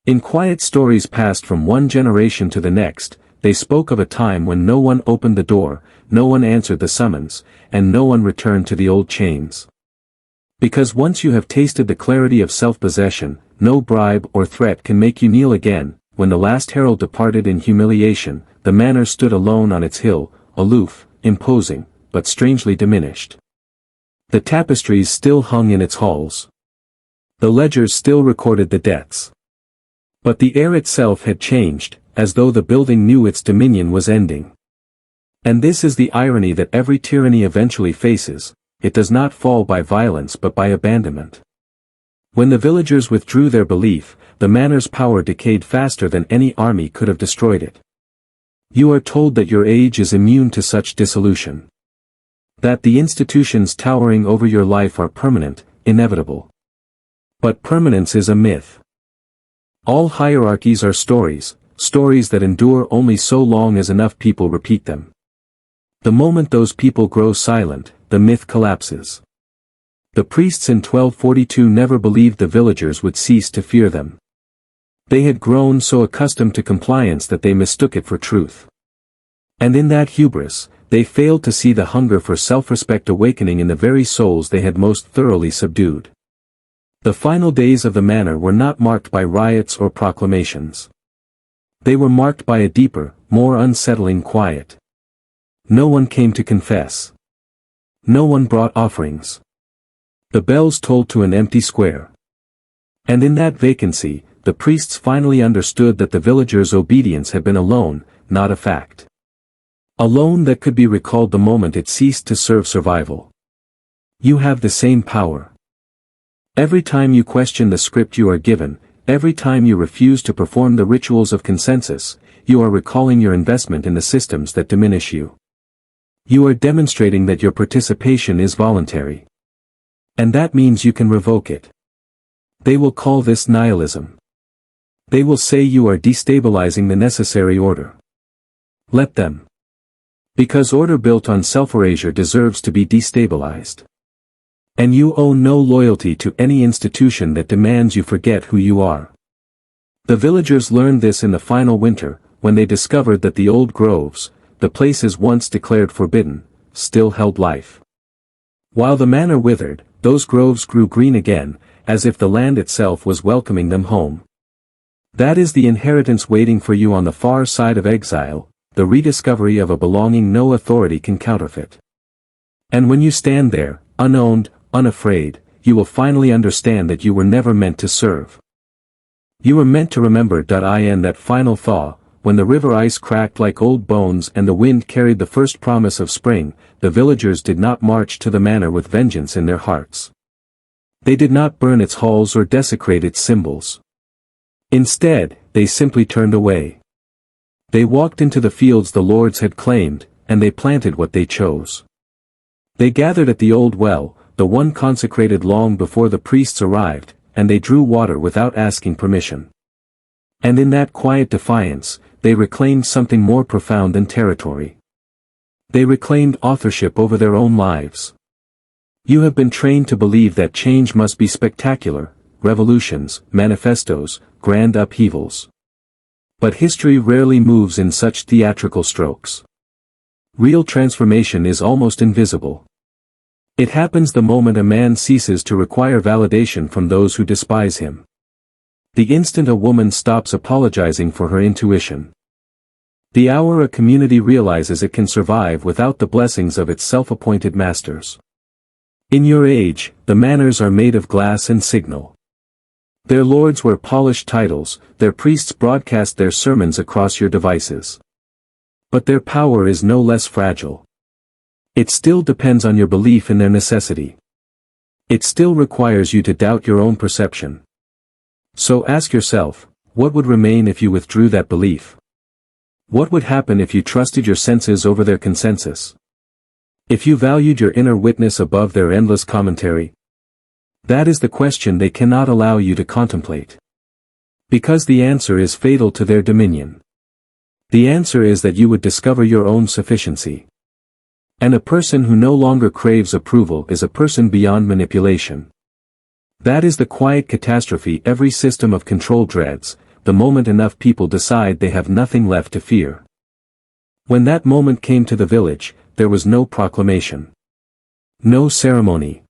In quiet stories passed from one generation to the next, they spoke of a time when no one opened the door, no one answered the summons, and no one returned to the old chains. Because once you have tasted the clarity of self-possession, no bribe or threat can make you kneel again. When the last herald departed in humiliation, the manor stood alone on its hill, aloof, imposing, but strangely diminished. The tapestries still hung in its halls. The ledgers still recorded the deaths. But the air itself had changed, as though the building knew its dominion was ending. And this is the irony that every tyranny eventually faces, it does not fall by violence but by abandonment. When the villagers withdrew their belief, the manor's power decayed faster than any army could have destroyed it. You are told that your age is immune to such dissolution. That the institutions towering over your life are permanent, inevitable. But permanence is a myth. All hierarchies are stories, stories that endure only so long as enough people repeat them. The moment those people grow silent, the myth collapses. The priests in 1242 never believed the villagers would cease to fear them. They had grown so accustomed to compliance that they mistook it for truth. And in that hubris, they failed to see the hunger for self-respect awakening in the very souls they had most thoroughly subdued. The final days of the manor were not marked by riots or proclamations. They were marked by a deeper, more unsettling quiet. No one came to confess. No one brought offerings. The bells tolled to an empty square. And in that vacancy, the priests finally understood that the villagers' obedience had been a loan, not a fact. A loan that could be recalled the moment it ceased to serve survival. You have the same power. Every time you question the script you are given, every time you refuse to perform the rituals of consensus, you are recalling your investment in the systems that diminish you. You are demonstrating that your participation is voluntary. And that means you can revoke it. They will call this nihilism. They will say you are destabilizing the necessary order. Let them. Because order built on self-erasure deserves to be destabilized. And you owe no loyalty to any institution that demands you forget who you are. The villagers learned this in the final winter, when they discovered that the old groves, the places once declared forbidden, still held life. While the manor withered, those groves grew green again, as if the land itself was welcoming them home. That is the inheritance waiting for you on the far side of exile, the rediscovery of a belonging no authority can counterfeit. And when you stand there, unowned, unafraid, you will finally understand that you were never meant to serve. You were meant to remember. In that final thaw, when the river ice cracked like old bones and the wind carried the first promise of spring, the villagers did not march to the manor with vengeance in their hearts. They did not burn its halls or desecrate its symbols. Instead, they simply turned away. They walked into the fields the lords had claimed, and they planted what they chose. They gathered at the old well, the one consecrated long before the priests arrived, and they drew water without asking permission. And in that quiet defiance, they reclaimed something more profound than territory. They reclaimed authorship over their own lives. You have been trained to believe that change must be spectacular, revolutions, manifestos, grand upheavals. But history rarely moves in such theatrical strokes. Real transformation is almost invisible. It happens the moment a man ceases to require validation from those who despise him. The instant a woman stops apologizing for her intuition. The hour a community realizes it can survive without the blessings of its self-appointed masters. In your age, the manors are made of glass and signal. Their lords wear polished titles, their priests broadcast their sermons across your devices. But their power is no less fragile. It still depends on your belief in their necessity. It still requires you to doubt your own perception. So ask yourself, what would remain if you withdrew that belief? What would happen if you trusted your senses over their consensus? If you valued your inner witness above their endless commentary? That is the question they cannot allow you to contemplate. Because the answer is fatal to their dominion. The answer is that you would discover your own sufficiency. And a person who no longer craves approval is a person beyond manipulation. That is the quiet catastrophe every system of control dreads, the moment enough people decide they have nothing left to fear. When that moment came to the village, there was no proclamation. No ceremony.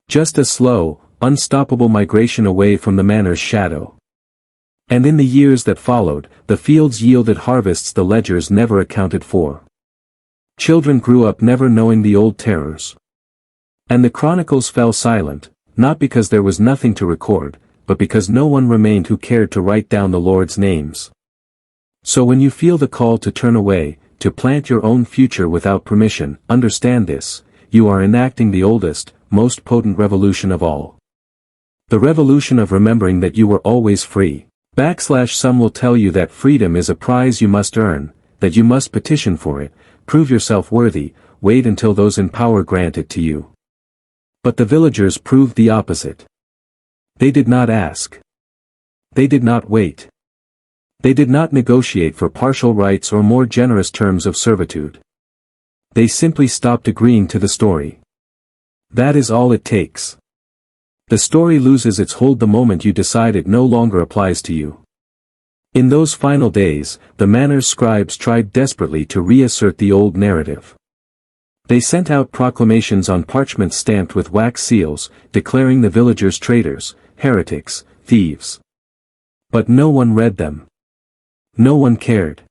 Just a slow, unstoppable migration away from the manor's shadow. And in the years that followed, the fields yielded harvests the ledgers never accounted for. Children grew up never knowing the old terrors. And the chronicles fell silent, not because there was nothing to record, but because no one remained who cared to write down the Lord's names. So when you feel the call to turn away, to plant your own future without permission, understand this, you are enacting the oldest, most potent revolution of all. The revolution of remembering that you were always free. Some will tell you that freedom is a prize you must earn, that you must petition for it, prove yourself worthy, wait until those in power grant it to you. But the villagers proved the opposite. They did not ask. They did not wait. They did not negotiate for partial rights or more generous terms of servitude. They simply stopped agreeing to the story. That is all it takes. The story loses its hold the moment you decide it no longer applies to you. In those final days, the manor's scribes tried desperately to reassert the old narrative. They sent out proclamations on parchment stamped with wax seals, declaring the villagers traitors, heretics, thieves. But no one read them. No one cared.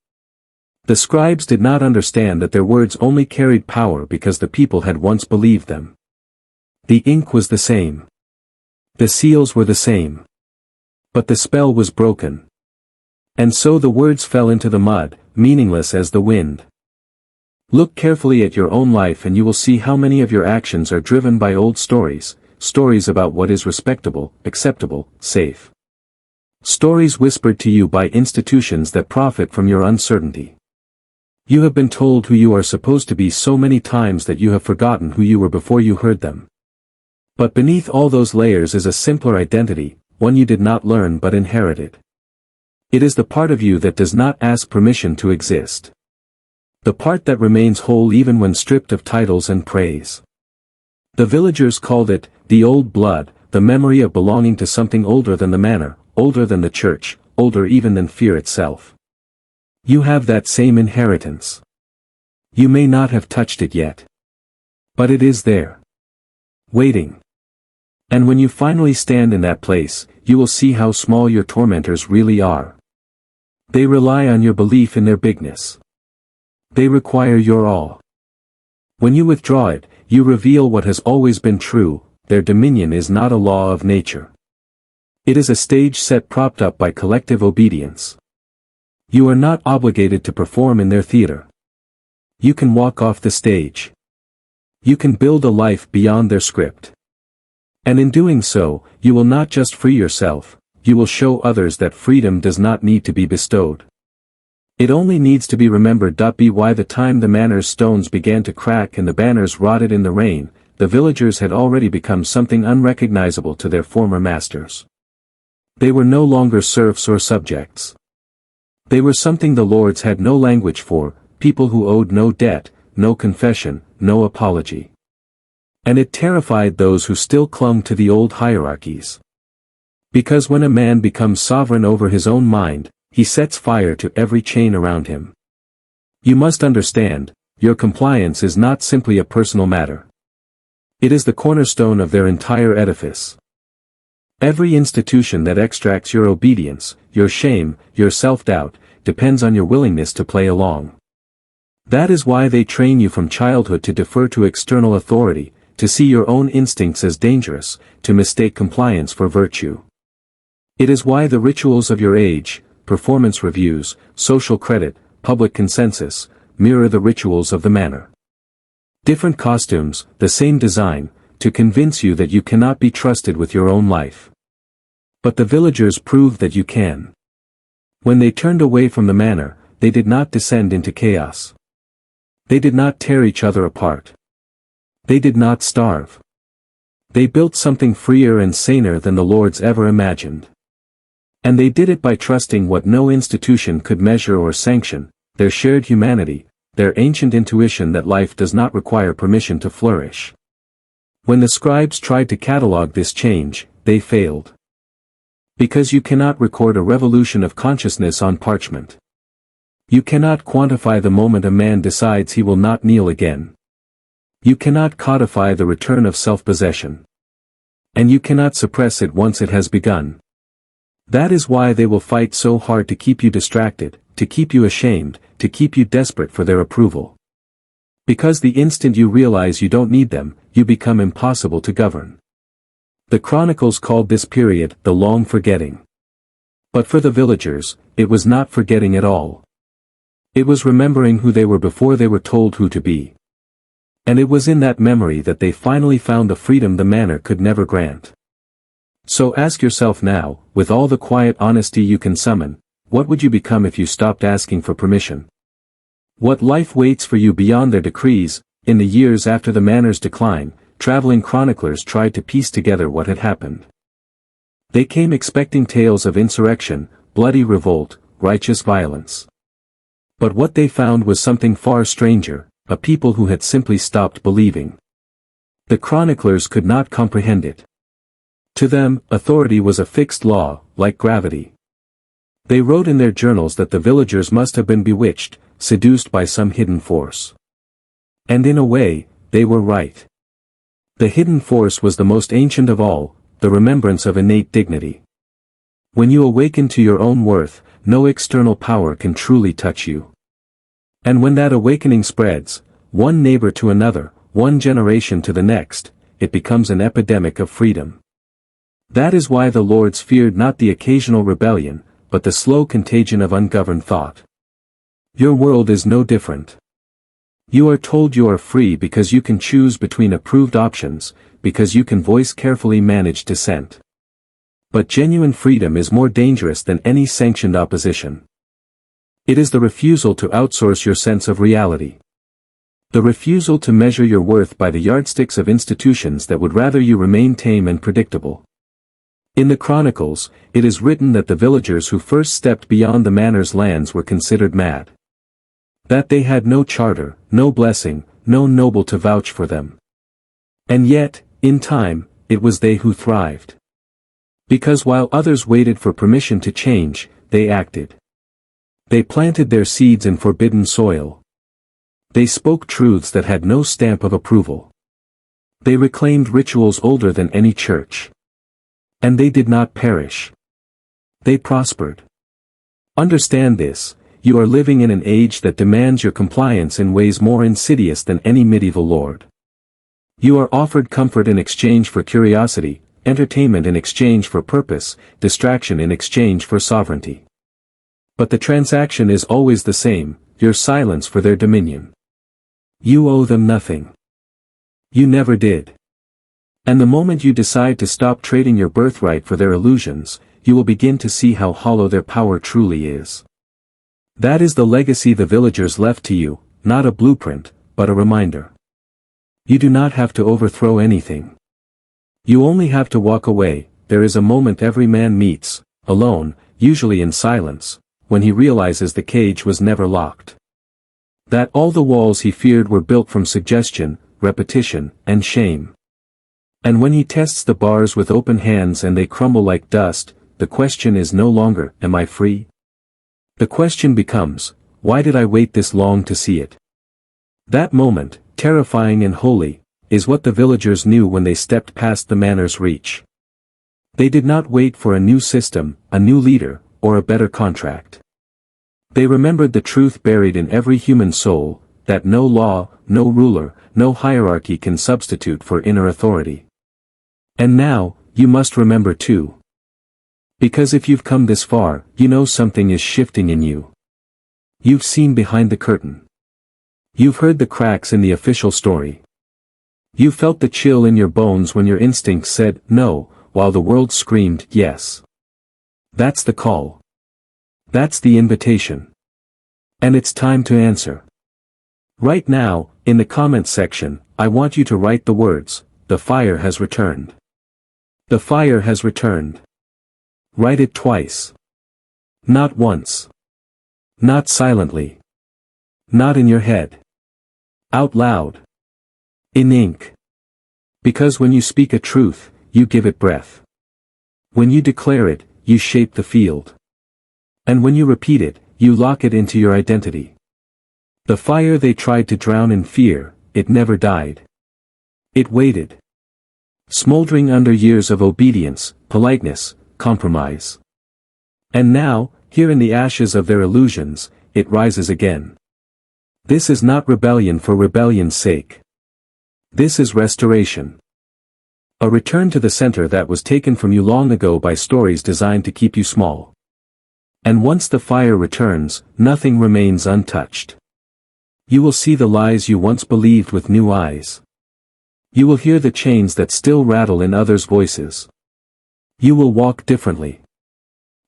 The scribes did not understand that their words only carried power because the people had once believed them. The ink was the same. The seals were the same. But the spell was broken. And so the words fell into the mud, meaningless as the wind. Look carefully at your own life and you will see how many of your actions are driven by old stories, stories about what is respectable, acceptable, safe. Stories whispered to you by institutions that profit from your uncertainty. You have been told who you are supposed to be so many times that you have forgotten who you were before you heard them. But beneath all those layers is a simpler identity, one you did not learn but inherited. It is the part of you that does not ask permission to exist. The part that remains whole even when stripped of titles and praise. The villagers called it, the old blood, the memory of belonging to something older than the manor, older than the church, older even than fear itself. You have that same inheritance. You may not have touched it yet. But it is there. Waiting. And when you finally stand in that place, you will see how small your tormentors really are. They rely on your belief in their bigness. They require your awe. When you withdraw it, you reveal what has always been true, their dominion is not a law of nature. It is a stage set propped up by collective obedience. You are not obligated to perform in their theater. You can walk off the stage. You can build a life beyond their script. And in doing so, you will not just free yourself, you will show others that freedom does not need to be bestowed. It only needs to be remembered. By the time the manor's stones began to crack and the banners rotted in the rain, the villagers had already become something unrecognizable to their former masters. They were no longer serfs or subjects. They were something the lords had no language for, people who owed no debt, no confession, no apology. And it terrified those who still clung to the old hierarchies. Because when a man becomes sovereign over his own mind, he sets fire to every chain around him. You must understand, your compliance is not simply a personal matter. It is the cornerstone of their entire edifice. Every institution that extracts your obedience, your shame, your self-doubt, depends on your willingness to play along. That is why they train you from childhood to defer to external authority, to see your own instincts as dangerous, to mistake compliance for virtue. It is why the rituals of your age, performance reviews, social credit, public consensus, mirror the rituals of the manor. Different costumes, the same design, to convince you that you cannot be trusted with your own life. But the villagers proved that you can. When they turned away from the manor, they did not descend into chaos. They did not tear each other apart. They did not starve. They built something freer and saner than the lords ever imagined. And they did it by trusting what no institution could measure or sanction, their shared humanity, their ancient intuition that life does not require permission to flourish. When the scribes tried to catalog this change, they failed. Because you cannot record a revolution of consciousness on parchment. You cannot quantify the moment a man decides he will not kneel again. You cannot codify the return of self-possession. And you cannot suppress it once it has begun. That is why they will fight so hard to keep you distracted, to keep you ashamed, to keep you desperate for their approval. Because the instant you realize you don't need them, you become impossible to govern. The chronicles called this period the long forgetting. But for the villagers, it was not forgetting at all. It was remembering who they were before they were told who to be. And it was in that memory that they finally found the freedom the manor could never grant. So ask yourself now, with all the quiet honesty you can summon, what would you become if you stopped asking for permission? What life waits for you beyond their decrees? In the years after the manor's decline, traveling chroniclers tried to piece together what had happened. They came expecting tales of insurrection, bloody revolt, righteous violence. But what they found was something far stranger, a people who had simply stopped believing. The chroniclers could not comprehend it. To them, authority was a fixed law, like gravity. They wrote in their journals that the villagers must have been bewitched, seduced by some hidden force. And in a way, they were right. The hidden force was the most ancient of all, the remembrance of innate dignity. When you awaken to your own worth, no external power can truly touch you. And when that awakening spreads, one neighbor to another, one generation to the next, it becomes an epidemic of freedom. That is why the lords feared not the occasional rebellion, but the slow contagion of ungoverned thought. Your world is no different. You are told you are free because you can choose between approved options, because you can voice carefully managed dissent. But genuine freedom is more dangerous than any sanctioned opposition. It is the refusal to outsource your sense of reality. The refusal to measure your worth by the yardsticks of institutions that would rather you remain tame and predictable. In the Chronicles, it is written that the villagers who first stepped beyond the manor's lands were considered mad. That they had no charter, no blessing, no noble to vouch for them. And yet, in time, it was they who thrived. Because while others waited for permission to change, they acted. They planted their seeds in forbidden soil. They spoke truths that had no stamp of approval. They reclaimed rituals older than any church. And they did not perish. They prospered. Understand this. You are living in an age that demands your compliance in ways more insidious than any medieval lord. You are offered comfort in exchange for curiosity, entertainment in exchange for purpose, distraction in exchange for sovereignty. But the transaction is always the same, your silence for their dominion. You owe them nothing. You never did. And the moment you decide to stop trading your birthright for their illusions, you will begin to see how hollow their power truly is. That is the legacy the villagers left to you, not a blueprint, but a reminder. You do not have to overthrow anything. You only have to walk away. There is a moment every man meets, alone, usually in silence, when he realizes the cage was never locked. That all the walls he feared were built from suggestion, repetition, and shame. And when he tests the bars with open hands and they crumble like dust, the question is no longer, am I free? The question becomes, why did I wait this long to see it? That moment, terrifying and holy, is what the villagers knew when they stepped past the manor's reach. They did not wait for a new system, a new leader, or a better contract. They remembered the truth buried in every human soul, that no law, no ruler, no hierarchy can substitute for inner authority. And now, you must remember too. Because if you've come this far, you know something is shifting in you. You've seen behind the curtain. You've heard the cracks in the official story. You felt the chill in your bones when your instincts said, no, while the world screamed, yes. That's the call. That's the invitation. And it's time to answer. Right now, in the comments section, I want you to write the words, the fire has returned. The fire has returned. Write it twice. Not once. Not silently. Not in your head. Out loud. In ink. Because when you speak a truth, you give it breath. When you declare it, you shape the field. And when you repeat it, you lock it into your identity. The fire they tried to drown in fear, it never died. It waited. Smoldering under years of obedience, politeness, compromise. And now, here in the ashes of their illusions, it rises again. This is not rebellion for rebellion's sake. This is restoration. A return to the center that was taken from you long ago by stories designed to keep you small. And once the fire returns, nothing remains untouched. You will see the lies you once believed with new eyes. You will hear the chains that still rattle in others' voices. You will walk differently.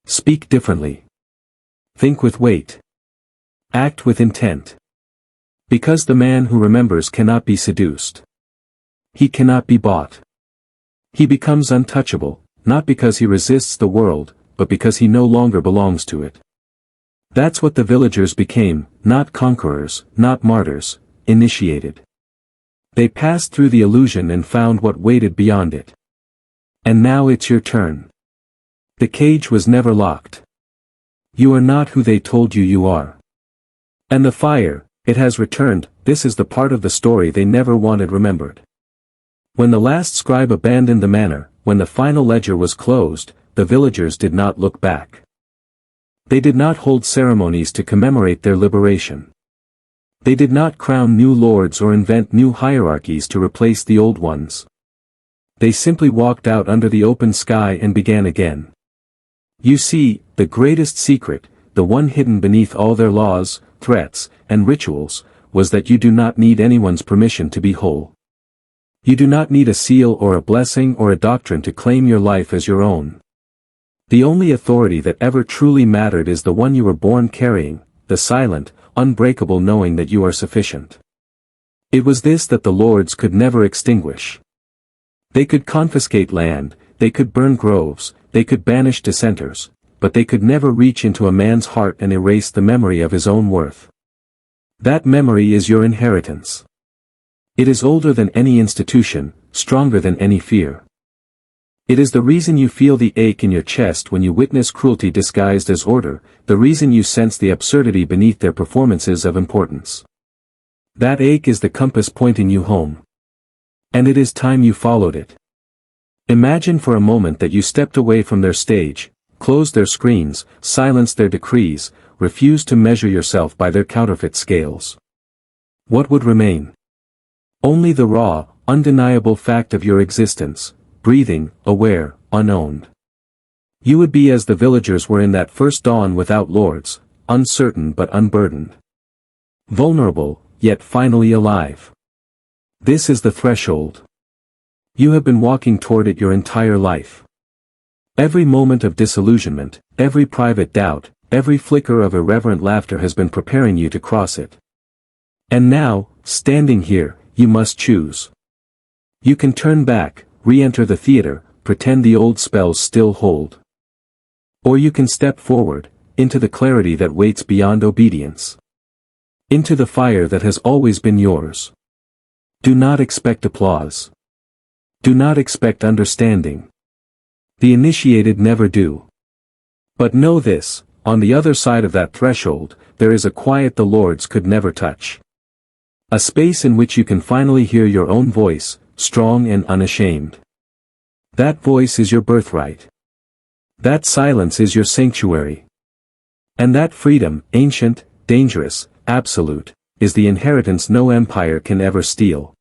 Speak differently. Think with weight. Act with intent. Because the man who remembers cannot be seduced. He cannot be bought. He becomes untouchable, not because he resists the world, but because he no longer belongs to it. That's what the villagers became, not conquerors, not martyrs, initiated. They passed through the illusion and found what waited beyond it. And now it's your turn. The cage was never locked. You are not who they told you you are. And the fire, it has returned. This is the part of the story they never wanted remembered. When the last scribe abandoned the manor, when the final ledger was closed, the villagers did not look back. They did not hold ceremonies to commemorate their liberation. They did not crown new lords or invent new hierarchies to replace the old ones. They simply walked out under the open sky and began again. You see, the greatest secret, the one hidden beneath all their laws, threats, and rituals, was that you do not need anyone's permission to be whole. You do not need a seal or a blessing or a doctrine to claim your life as your own. The only authority that ever truly mattered is the one you were born carrying, the silent, unbreakable knowing that you are sufficient. It was this that the lords could never extinguish. They could confiscate land, they could burn groves, they could banish dissenters, but they could never reach into a man's heart and erase the memory of his own worth. That memory is your inheritance. It is older than any institution, stronger than any fear. It is the reason you feel the ache in your chest when you witness cruelty disguised as order, the reason you sense the absurdity beneath their performances of importance. That ache is the compass pointing you home. And it is time you followed it. Imagine for a moment that you stepped away from their stage, closed their screens, silenced their decrees, refused to measure yourself by their counterfeit scales. What would remain? Only the raw, undeniable fact of your existence, breathing, aware, unowned. You would be as the villagers were in that first dawn without lords, uncertain but unburdened. Vulnerable, yet finally alive. This is the threshold. You have been walking toward it your entire life. Every moment of disillusionment, every private doubt, every flicker of irreverent laughter has been preparing you to cross it. And now, standing here, you must choose. You can turn back, re-enter the theater, pretend the old spells still hold. Or you can step forward, into the clarity that waits beyond obedience. Into the fire that has always been yours. Do not expect applause. Do not expect understanding. The initiated never do. But know this, on the other side of that threshold, there is a quiet the lords could never touch. A space in which you can finally hear your own voice, strong and unashamed. That voice is your birthright. That silence is your sanctuary. And that freedom, ancient, dangerous, absolute, is the inheritance no empire can ever steal.